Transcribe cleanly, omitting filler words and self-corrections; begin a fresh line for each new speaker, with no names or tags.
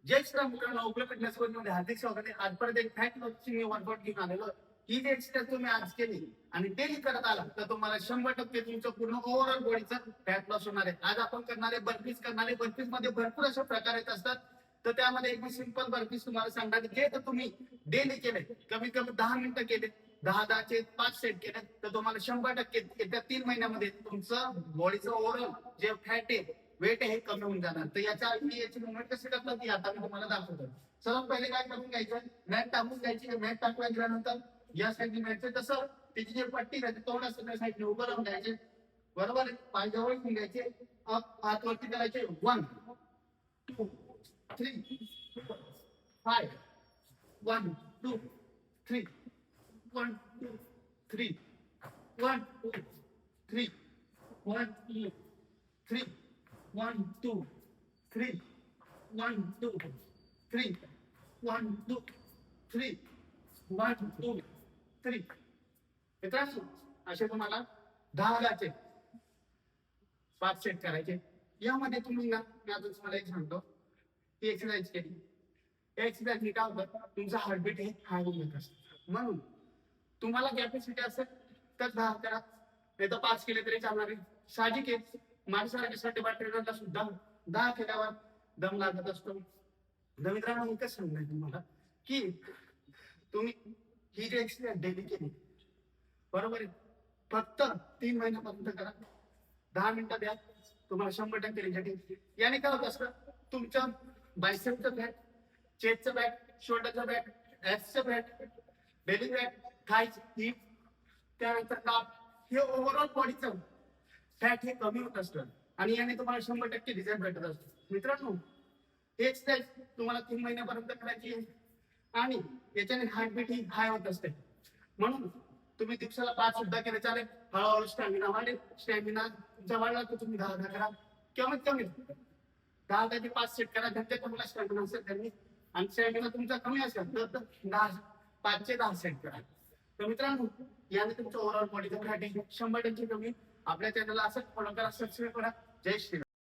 जय श्रीराम मित्रांनो, उपलब्ध fitness coach मध्ये हार्दिक स्वागत आहे. आज परत एक फॅट लॉसची मी वर्कआउट घेऊन आलेलो. ही जी एक्सरसाइज तुम्ही आज केली आणि डेली करत आला तर तुम्हाला 100% तुमचं पूर्ण ओव्हरऑल बॉडीचं फॅट लॉस होणार आहे. आज आपण करणारे बर्फीज मध्ये भरपूर असे प्रकार येत असतात. तर त्यामध्ये एक सिंपल बर्फीज तुम्हाला सांगणार जे तर तुम्ही डेली केले, कमीत कमी 10 मिनिटं केले, 10-10चे 5 सेट केले तर तुम्हाला 100% येत्या 3 महिन्यामध्ये तुमचं बॉडीचं ओव्हरऑल जे फॅट आहे, वेट हे कमी होऊन जाणार. तर याच्या आधी याची मुवमेंट कशी करतात ती आता मी तुम्हाला दाखवतो. सर्वात पहिले काय करून घ्यायचं, मॅट टाकून घ्यायची. मॅट टाकल्या गेल्यानंतर या साईडने मॅटचं तसं त्याची जी पट्टी राहते थोडं सगळ्या साईडने उभं राहून घ्यायचे. बरोबर आहे, पाय जवळ घेऊन घ्यायचे, हात वरती करायचे. 1 2 3 5 1 2 3 1 2 3 1 2 3 1 2 3 1 2 3 1 2 3 1 2 3 1 2 3. मित्रांनो, असे तुम्हाला 10 5 सेट करायचे. यामध्ये तुम्ही ना, मी आता तुम्हाला एक सांगतो, ही एक्सरसाइज केली. एक्सरसाइज काय होतं, तुमचा हार्टबीट हे हाय होऊन येत असतं. म्हणून तुम्हाला कॅपॅसिटी असेल तर 10 करा, नाही तर 5 केले तरी चालणार आहे. साहजिक आहे, माणसासाठी ट्रेनरला सुद्धा 10 केल्यावर दम लागत असतो. तर मित्रांनो, एकच सांगणार तुम्हाला की तुम्ही ही जी एक्सरसाइज डेली केली, बरोबर आहे, फक्त 3 महिन्यापर्यंत करा. 10 मिनिटं द्या, तुम्हाला 100% रिझल्ट येईल. याने काय होत असतं, तुमच्या बायसेपचं फॅट, चेस्टचं फॅट, शोल्डरचं फॅट, ऍप्सचं fat, belly fat, thighs, hip, त्यानंतर काप, हे ओव्हरऑल बॉडीचं फॅट हे कमी होत असतं आणि याने तुम्हाला 100% रिझल्ट भेटत असतो. मित्रांनो, एक्सरसाइज तुम्हाला 3 महिन्यापर्यंत करायची आहे आणि याच्याने हार्टबीट ही हाय होत असते. म्हणून तुम्ही दिवसाला 5 सुद्धा केले चालेल. हळूहळू स्टॅमिना वाढेल. स्टॅमिना तुमचा वाढला तर तुम्ही 10 करा. कमीत कमी 10 ते 5 सेट करा. ज्यांच्या तुम्हाला स्टॅमिना असेल त्यांनी, आणि स्टॅमिना तुमचा कमी असेल तर 5 चे 10 सेट करा. तर मित्रांनो, याने तुमचं ओव्हरऑल बॉडीचं फॅट 100% कमी. आपल्या चॅनलला असंच फॉलो करा, सबस्क्राईब करा. जय श्रीराम.